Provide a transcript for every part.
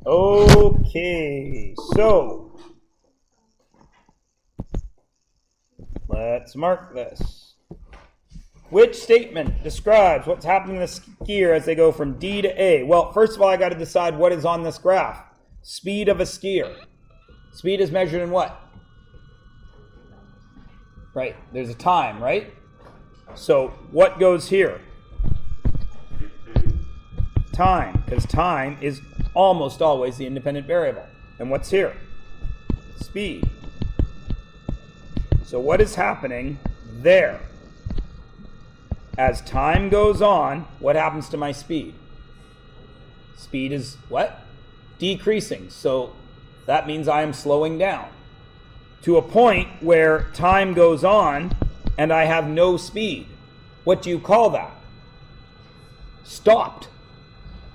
Okay, so let's mark this. Which statement describes what's happening to the skier as they go from D to A? Well, first of all, I got to decide what is on this graph. Speed of a skier. Speed is measured in what? Right, there's a time, right? So what goes here? Time, because time is almost always the independent variable. And what's here? Speed. So what is happening there? As time goes on, what happens to my speed? Speed is what? Decreasing. So that means I am slowing down to a point where time goes on and I have no speed. What do you call that? Stopped.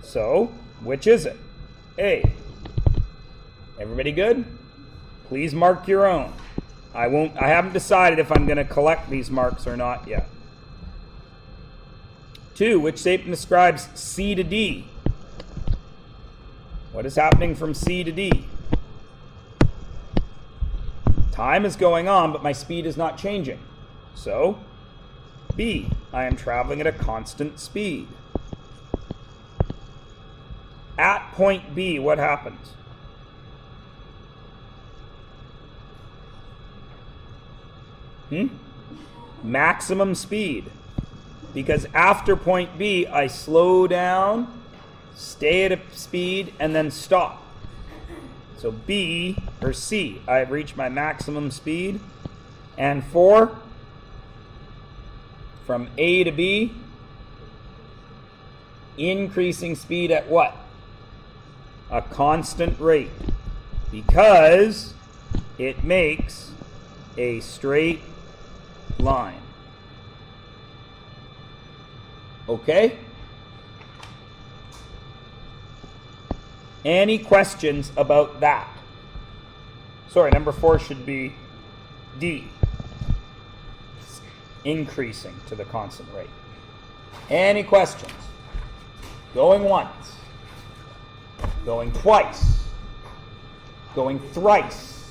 So, which is it? A. Everybody good? Please mark your own. I haven't decided if I'm going to collect these marks or not yet. 2. Which statement describes C to D? What is happening from C to D? Time is going on, but my speed is not changing. So, B. I am traveling at a constant speed. At point B, what happens? Maximum speed. Because after point B, I slow down, stay at a speed, and then stop. So B, or C, I have reached my maximum speed. And 4, from A to B, increasing speed at what? A constant rate. Because it makes a straight line. Okay? Any questions about that? Sorry, number 4 should be D. Increasing to the constant rate. Any questions? Going once. Going twice. Going thrice.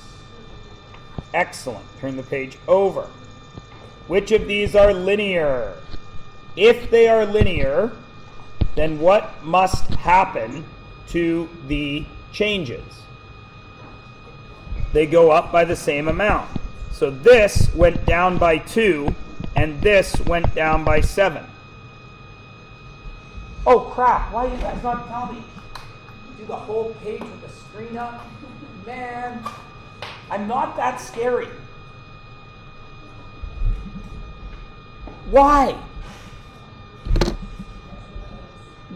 Excellent. Turn the page over. Which of these are linear? If they are linear, then what must happen to the changes? They go up by the same amount. So this went down by 2, and this went down by 7. Oh crap, why do you guys not tell me? Do the whole page with the screen up? Man, I'm not that scary. Why?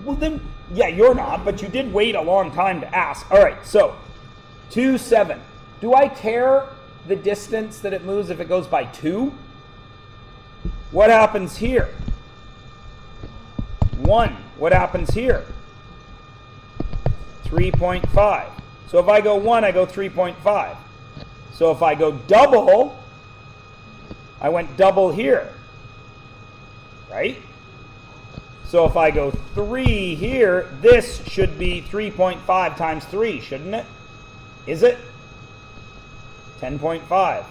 Well then, yeah, you're not, but you did wait a long time to ask. All right, so 2, 7. Do I care the distance that it moves if it goes by 2? What happens here? 1. What happens here? 3.5. So if I go 1, I go 3.5. So if I go double, I went double here. Right? So if I go 3 here, this should be 3.5 times 3, shouldn't it? Is it? 10.5.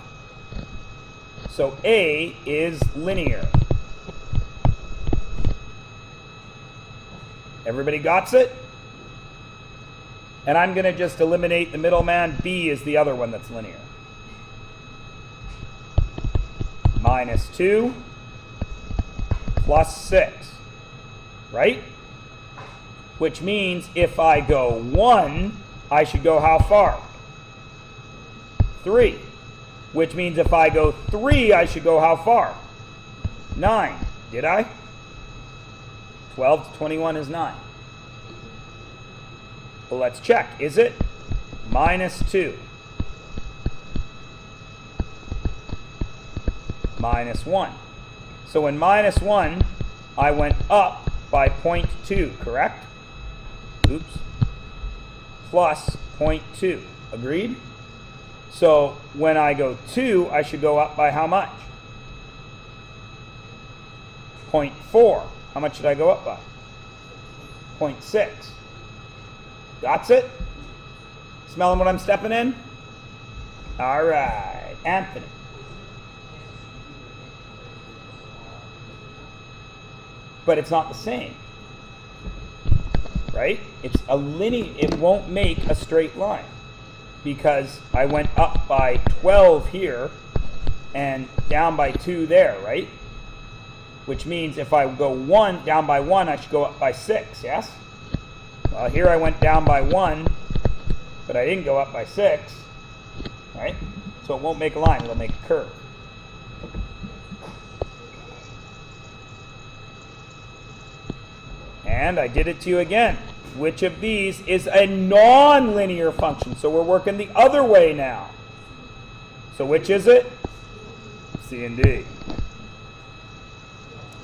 So A is linear. Everybody got it? And I'm going to just eliminate the middleman. B is the other one that's linear. Minus 2 plus 6. Right? Which means if I go 1, I should go how far? 3. Which means if I go 3, I should go how far? 9. Did I? 12 to 21 is 9. Well, let's check. Is it? Minus 2. Minus 1. So in minus 1, I went up by 0.2, correct? Oops. Plus 0.2. Agreed? So when I go 2, I should go up by how much? 0.4. How much should I go up by? 0.6. Got it? Smelling what I'm stepping in? All right, Anthony. But it's not the same, right? It's a linear, it won't make a straight line because I went up by 12 here and down by 2 there, right? Which means if I go down by 1, I should go up by 6, yes? Well, here I went down by 1, but I didn't go up by 6, right? So it won't make a line, it'll make a curve. And I did it to you again. Which of these is a non-linear function? So we're working the other way now. So which is it? C and D.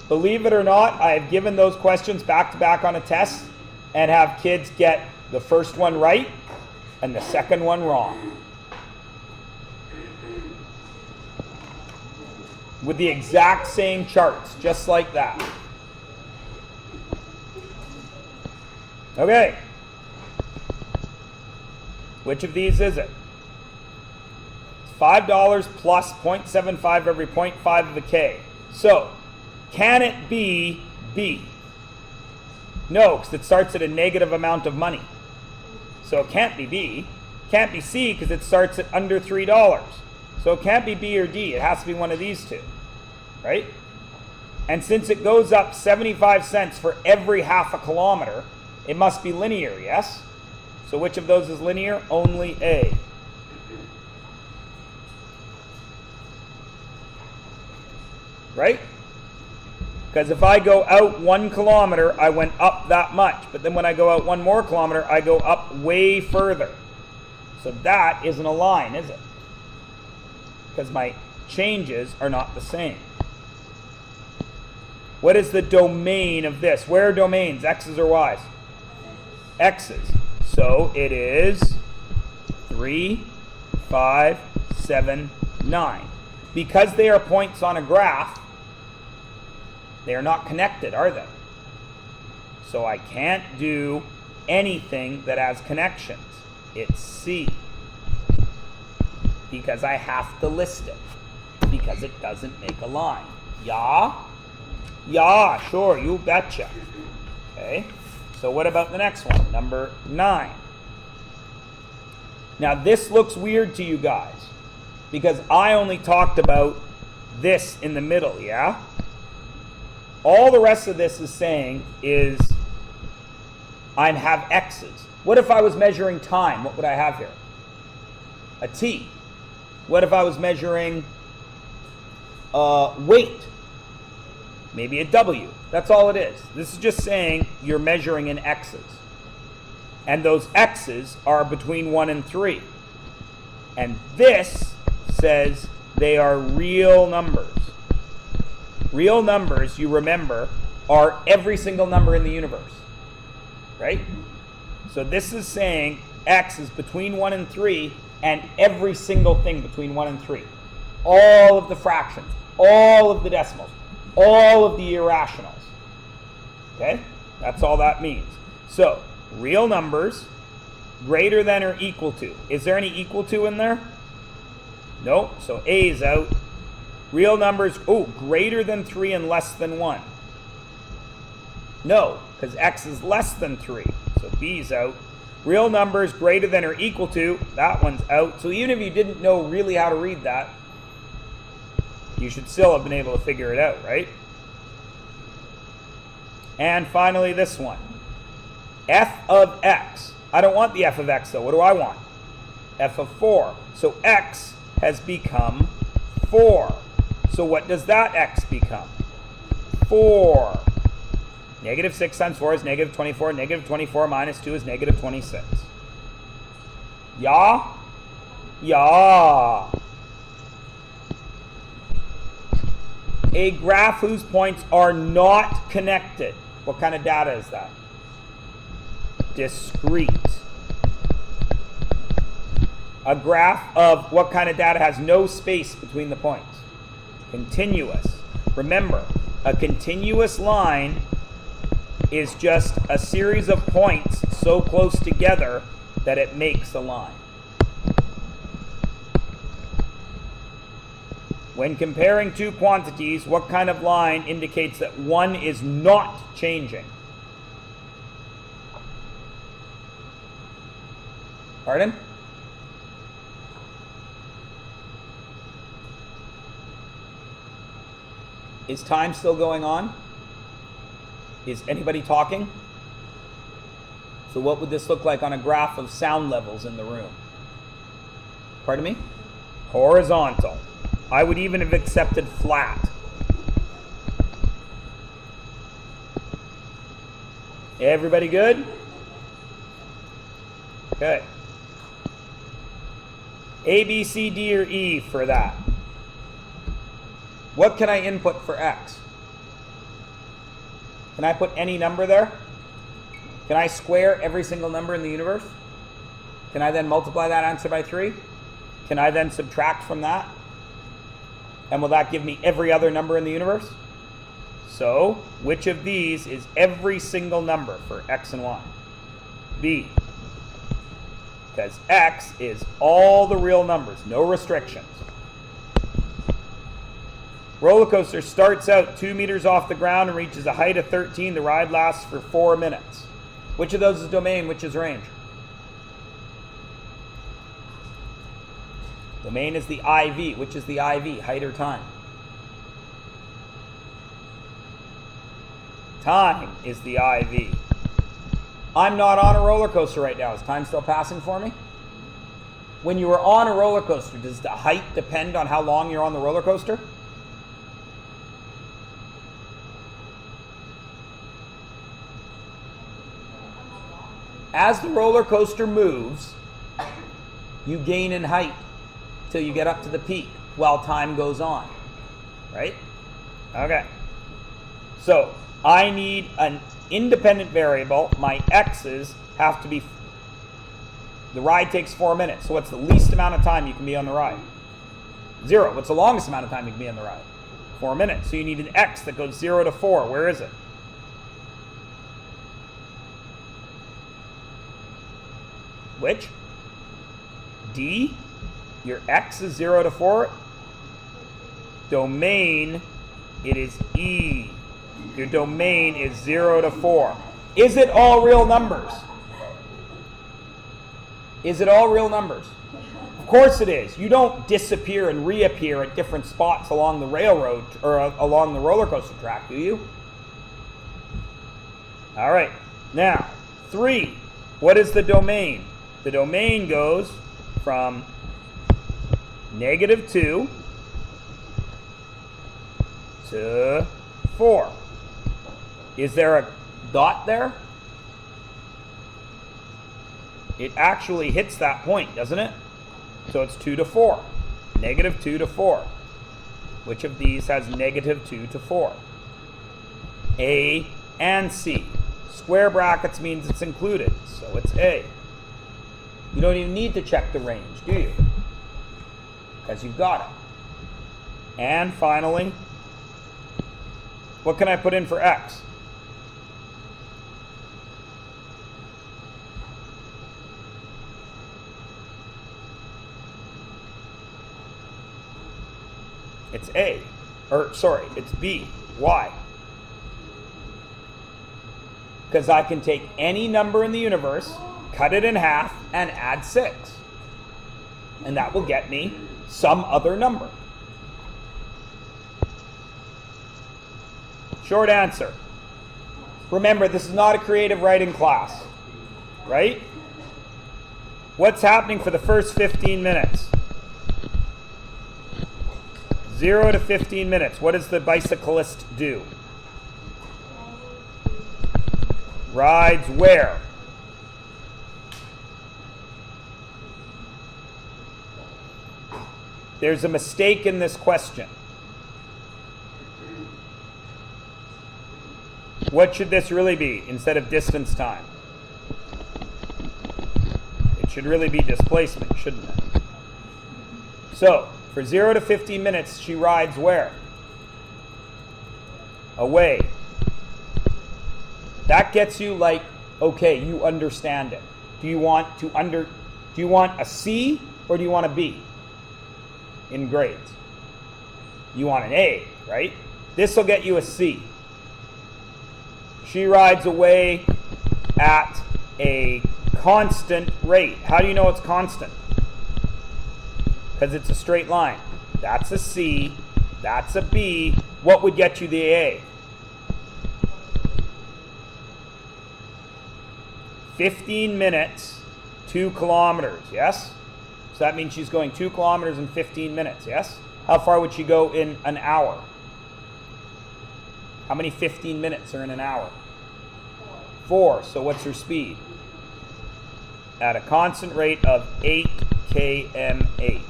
Believe it or not, I have given those questions back to back on a test and have kids get the first one right and the second one wrong. With the exact same charts, just like that. Okay. Which of these is it? It's $5 plus 0.75 every 0.5 of a K. So, can it be B? No, because it starts at a negative amount of money. So it can't be B. Can't be C because it starts at under $3. So it can't be B or D. It has to be one of these two. Right? And since it goes up 75 cents for every half a kilometer, it must be linear, yes? So which of those is linear? Only A. Right? Because if I go out 1 kilometer, I went up that much. But then when I go out 1 more kilometer, I go up way further. So that isn't a line, is it? Because my changes are not the same. What is the domain of this? Where are domains? X's or Y's? X's. So it is 3, 5, 7, 9. Because they are points on a graph, they are not connected, are they? So I can't do anything that has connections. It's C. Because I have to list it. Because it doesn't make a line. Yeah? Yeah, sure, you betcha. Okay. So what about the next one? Number 9. Now this looks weird to you guys because I only talked about this in the middle, yeah? All the rest of this is saying is I have X's. What if I was measuring time? What would I have here? A T. What if I was measuring weight? Maybe a W. That's all it is. This is just saying you're measuring in X's. And those X's are between 1 and 3. And this says they are real numbers. Real numbers, you remember, are every single number in the universe. Right? So this is saying X is between 1 and 3 and every single thing between 1 and 3. All of the fractions, all of the decimals, all of the irrationals. Okay? That's all that means. So, real numbers greater than or equal to. Is there any equal to in there? Nope. So A is out. Real numbers, greater than 3 and less than 1. No, because X is less than 3. So B is out. Real numbers greater than or equal to, that one's out. So even if you didn't know really how to read that, you should still have been able to figure it out, right? And finally, this one. F of X. I don't want the F of X, though. What do I want? F of 4. So X has become 4. So what does that X become? 4. Negative 6 times 4 is negative 24. Negative 24 minus 2 is negative 26. Yeah? Yeah. A graph whose points are not connected. What kind of data is that? Discrete. A graph of what kind of data has no space between the points? Continuous. Remember, a continuous line is just a series of points so close together that it makes a line. When comparing two quantities, what kind of line indicates that one is not changing? Pardon? Is time still going on? Is anybody talking? So what would this look like on a graph of sound levels in the room? Pardon me? Horizontal. I would even have accepted flat. Everybody good? Okay. A, B, C, D, or E for that. What can I input for X? Can I put any number there? Can I square every single number in the universe? Can I then multiply that answer by 3? Can I then subtract from that? And will that give me every other number in the universe? So, which of these is every single number for X and Y? B. Because X is all the real numbers, no restrictions. Roller coaster starts out 2 meters off the ground and reaches a height of 13. The ride lasts for 4 minutes. Which of those is domain, which is range? Domain is the IV. Which is the IV, height or time? Time is the IV. I'm not on a roller coaster right now. Is time still passing for me? When you are on a roller coaster, does the height depend on how long you're on the roller coaster? As the roller coaster moves, you gain in height till you get up to the peak while time goes on. Right? Okay. So, I need an independent variable. My x's have to be... The ride takes 4 minutes. So what's the least amount of time you can be on the ride? 0. What's the longest amount of time you can be on the ride? 4 minutes. So you need an x that goes 0 to 4. Where is it? Which? D? Your x is 0 to 4. Domain, it is E. Your domain is 0 to 4. Is it all real numbers? Is it all real numbers? Of course it is. You don't disappear and reappear at different spots along the railroad or along the roller coaster track, do you? All right. Now, 3. What is the domain? The domain goes from -2 to 4. Is there a dot there? It actually hits that point, doesn't it? So it's 2 to 4. -2 to 4. Which of these has -2 to 4? A and C. Square brackets means it's included, so it's A. You don't even need to check the range, do you? Because you've got it. And finally, what can I put in for X? It's A. Or, sorry, it's B. Why? Because I can take any number in the universe, cut it in half, and add 6. And that will get me some other number. Short answer. Remember, this is not a creative writing class, right? What's happening for the first 15 minutes? 0 to 15 minutes. What does the bicyclist do? Rides where? There's a mistake in this question. What should this really be instead of distance time? It should really be displacement, shouldn't it? So, for 0 to 15 minutes, she rides where? Away. That gets you like Okay, you understand it. Do you want a C or do you want a B in grades? You want an A, right? This will get you a C. She rides away at a constant rate. How do you know it's constant? Because it's a straight line. That's a C. That's a B. What would get you the A? 15 minutes, 2 kilometers, yes? So that means she's going 2 kilometers in 15 minutes, yes? How far would she go in an hour? How many 15 minutes are in an hour? 4. So what's her speed? At a constant rate of 8 kmh.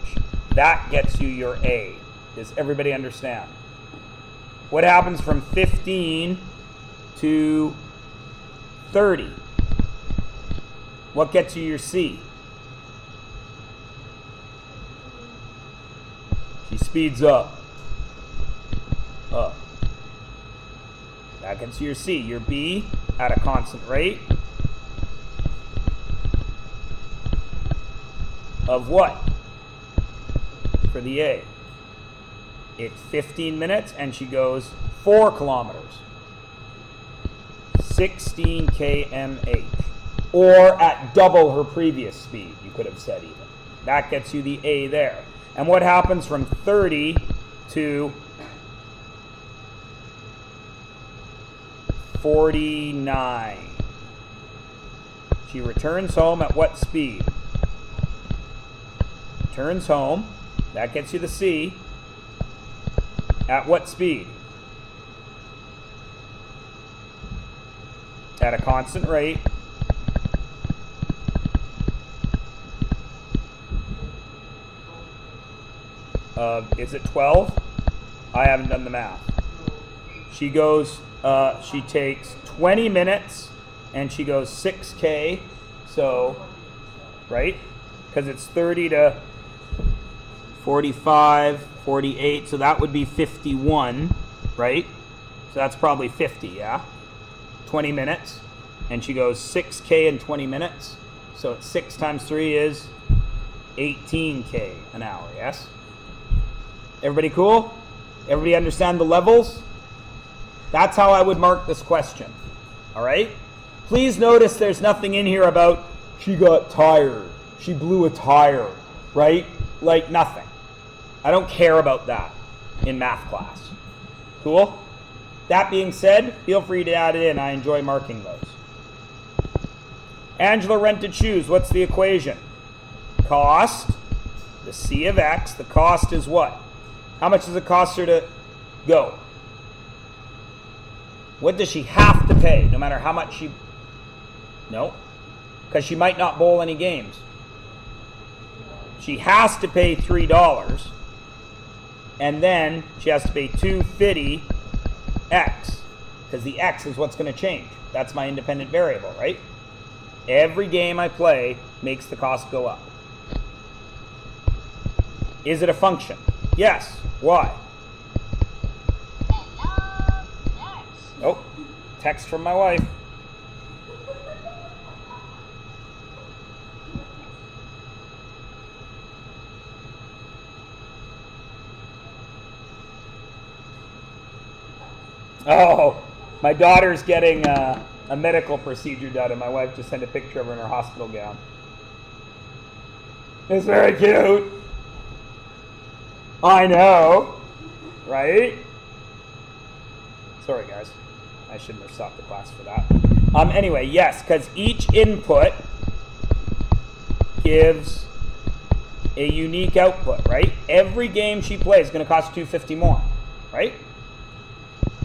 That gets you your A. Does everybody understand? What happens from 15 to 30? What gets you your C? She speeds up. Up. That gets you your C. Your B at a constant rate of what? For the A. It's 15 minutes and she goes 4 kilometers. 16 kmh. Or at double her previous speed, you could have said even. That gets you the A there. And what happens from 30 to 49? She returns home at what speed? Returns home. That gets you the C. At what speed? At a constant rate. Is it 12? I haven't done the math. She takes 20 minutes and she goes 6K. So, right? Because it's 30 to 45, 48. So that would be 51, right? So that's probably 50, yeah? 20 minutes. And she goes 6K in 20 minutes. So it's 6 times 3 is 18K an hour, yes? Everybody cool? Everybody understand the levels? That's how I would mark this question. All right? Please notice there's nothing in here about she got tired, she blew a tire, right? Like nothing. I don't care about that in math class. Cool? That being said, feel free to add it in. I enjoy marking those. Angela rented shoes. What's the equation? Cost, the C of X. The cost is what? How much does it cost her to go? What does she have to pay, no matter how much she... No, because she might not bowl any games. She has to pay $3, and then she has to pay $250 X, because the X is what's going to change. That's my independent variable, right? Every game I play makes the cost go up. Is it a function? Yes. Why? Oh, text from my wife. Oh, my daughter's getting a medical procedure done, and my wife just sent a picture of her in her hospital gown. It's very cute. I know, right? Sorry, guys. I shouldn't have stopped the class for that. Anyway, yes, because each input gives a unique output, right? Every game she plays is going to cost $250 more, right?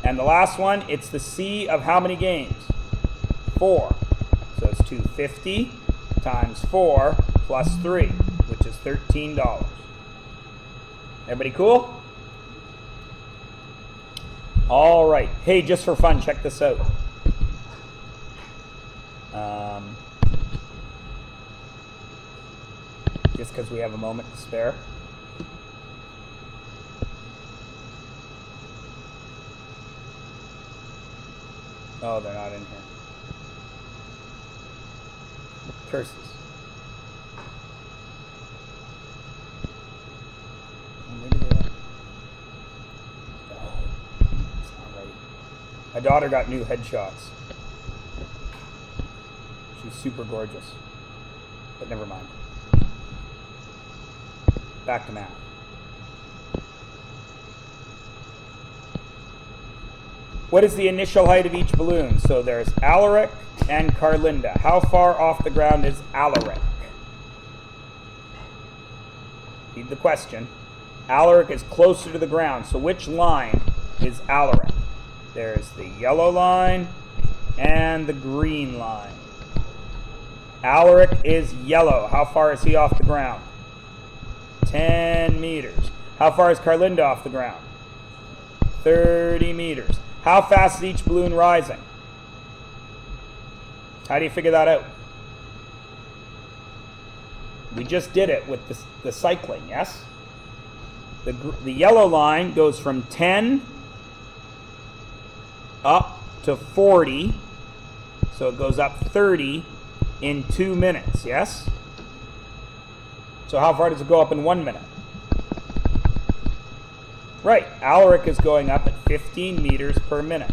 And the last one, it's the C of how many games? 4. So it's $250 times 4 plus 3, which is $13. Everybody cool? All right. Hey, just for fun, check this out. Just because we have a moment to spare. Oh, they're not in here. Curses. Maybe they are. Oh, it's not right. My daughter got new headshots. She's super gorgeous. But never mind. Back to math. What is the initial height of each balloon? So there's Alaric and Carlinda. How far off the ground is Alaric? Read the question. Alaric is closer to the ground. So which line is Alaric? There's the yellow line and the green line. Alaric is yellow. How far is he off the ground? 10 meters. How far is Carlinda off the ground? 30 meters. How fast is each balloon rising? How do you figure that out? We just did it with the cycling, yes? The yellow line goes from 10 up to 40. So it goes up 30 in 2 minutes, yes? So how far does it go up in 1 minute? Right, Alaric is going up at 15 meters per minute.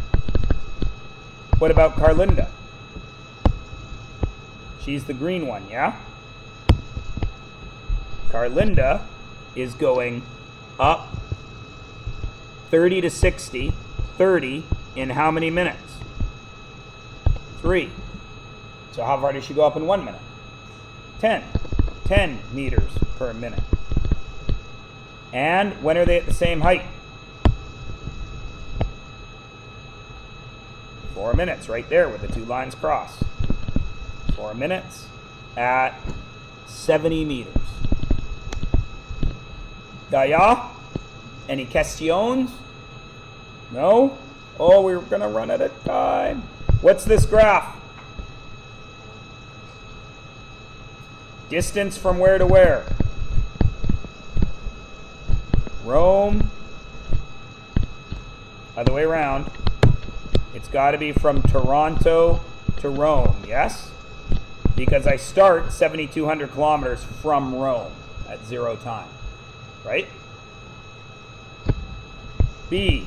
What about Carlinda? She's the green one, yeah? Carlinda is going up 30 to 60, 30 in how many minutes? 3. So how far does she go up in 1 minute? 10 meters per minute. And when are they at the same height? 4 minutes, right there where the two lines cross. 4 minutes at 70 meters. Daya? Any questions? No? Oh, we're going to run out of time. What's this graph? Distance from where to where? Rome. Other way around. It's got to be from Toronto to Rome, yes? Because I start 7,200 kilometers from Rome at 0 time, right? B,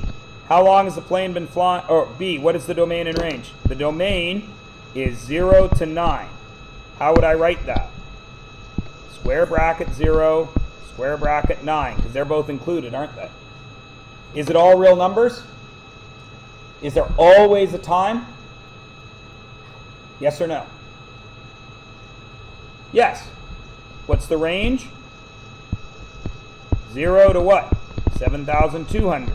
how long has the plane been flying? Or B, what is the domain and range? The domain is 0 to 9. How would I write that? Square bracket 0, square bracket 9, because they're both included, aren't they? Is it all real numbers? Is there always a time? Yes or no? Yes. What's the range? 0 to what? 7,200.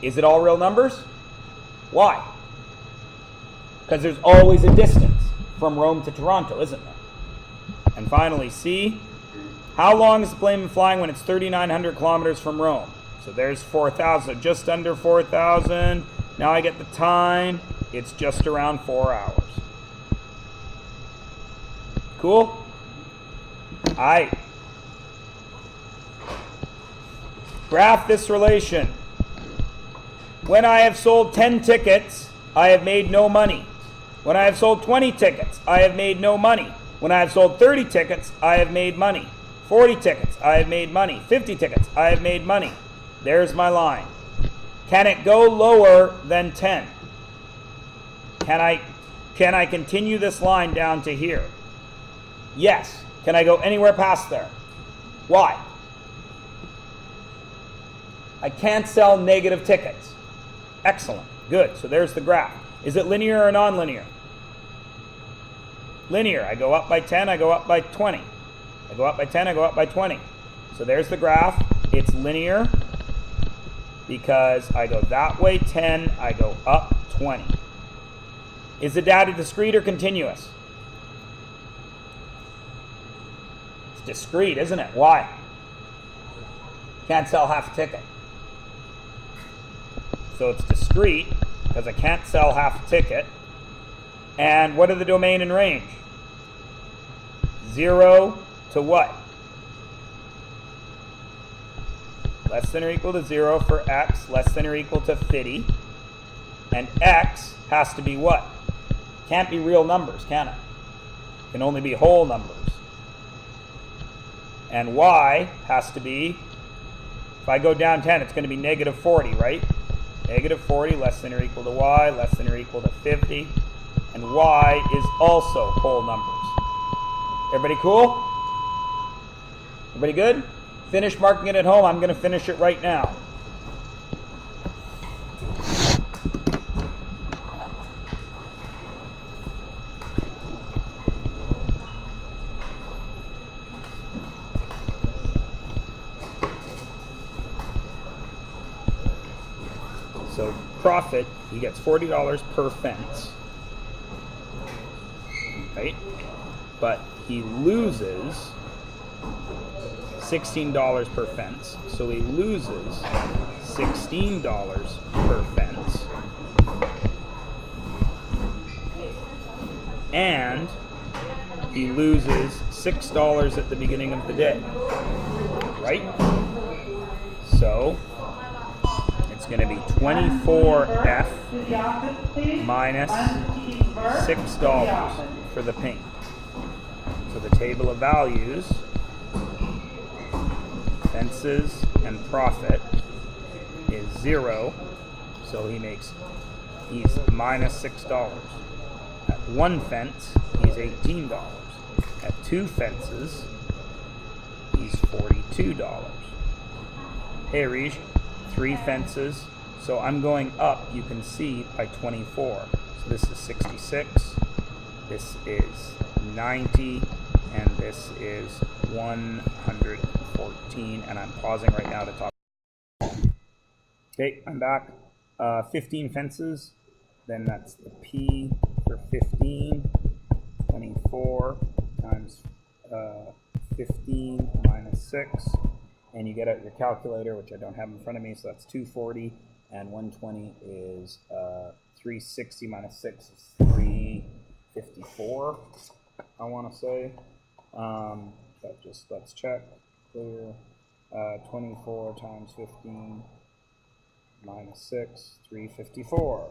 Is it all real numbers? Why? Because there's always a distance from Rome to Toronto, isn't there? And finally, C, how long has the plane been flying when it's 3,900 kilometers from Rome? So there's 4,000, so just under 4,000. Now I get the time. It's just around 4 hours. Cool? All right. Graph this relation. When I have sold 10 tickets, I have made no money. When I have sold 20 tickets, I have made no money. When I have sold 30 tickets, I have made money. 40 tickets, I have made money. 50 tickets, I have made money. There's my line. Can it go lower than 10? Can I continue this line down to here? Yes. Can I go anywhere past there? Why? I can't sell negative tickets. Excellent. Good. So there's the graph. Is it linear or nonlinear? Linear. I go up by 10, I go up by 20. I go up by 10, I go up by 20. So there's the graph. It's linear because I go that way 10, I go up 20. Is the data discrete or continuous? It's discrete, isn't it? Why? Can't sell half a ticket. So it's discrete because I can't sell half a ticket. And what are the domain and range? 0 to what? Less than or equal to 0 for x, less than or equal to 50. And x has to be what? Can't be real numbers, can it? can only be whole numbers. And y has to be, if I go down 10, it's going to be negative 40, right? Negative 40 less than or equal to y, less than or equal to 50. And y is also whole numbers. Everybody cool? Everybody good? Finish marking it at home. I'm going to finish it right now. So profit, he gets $40 per fence, right? But he loses $16 per fence. So he loses $16 per fence. And he loses $6 at the beginning of the day, right? So it's going to be 24F minus $6 for the paint. So the table of values, fences and profit, is 0. So he's minus $6. At one fence, he's $18. At two fences, he's $42. Hey, Rij. 3 fences, so I'm going up, you can see, by 24. So this is 66, this is 90, and this is 114, and I'm pausing right now to talk. Okay, I'm back. 15 fences, then that's the P for 15, 24 times 15 minus 6. And you get out your calculator, which I don't have in front of me, so that's 240, and 120 is 360 minus 6 is 354, I want to say. But just let's check. Clear. 24 times 15 minus 6, 354.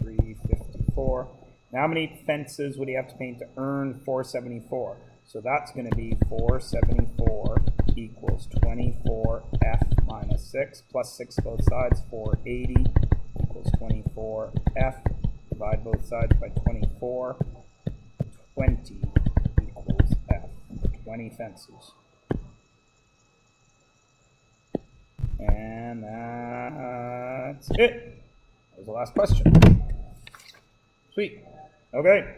354. Now how many fences would he have to paint to earn 474? So that's going to be 474 equals 24F minus 6 plus 6 both sides, 480 equals 24F. Divide both sides by 24. 20 equals F. 20 fences. And that's it. That was the last question. Sweet. Okay.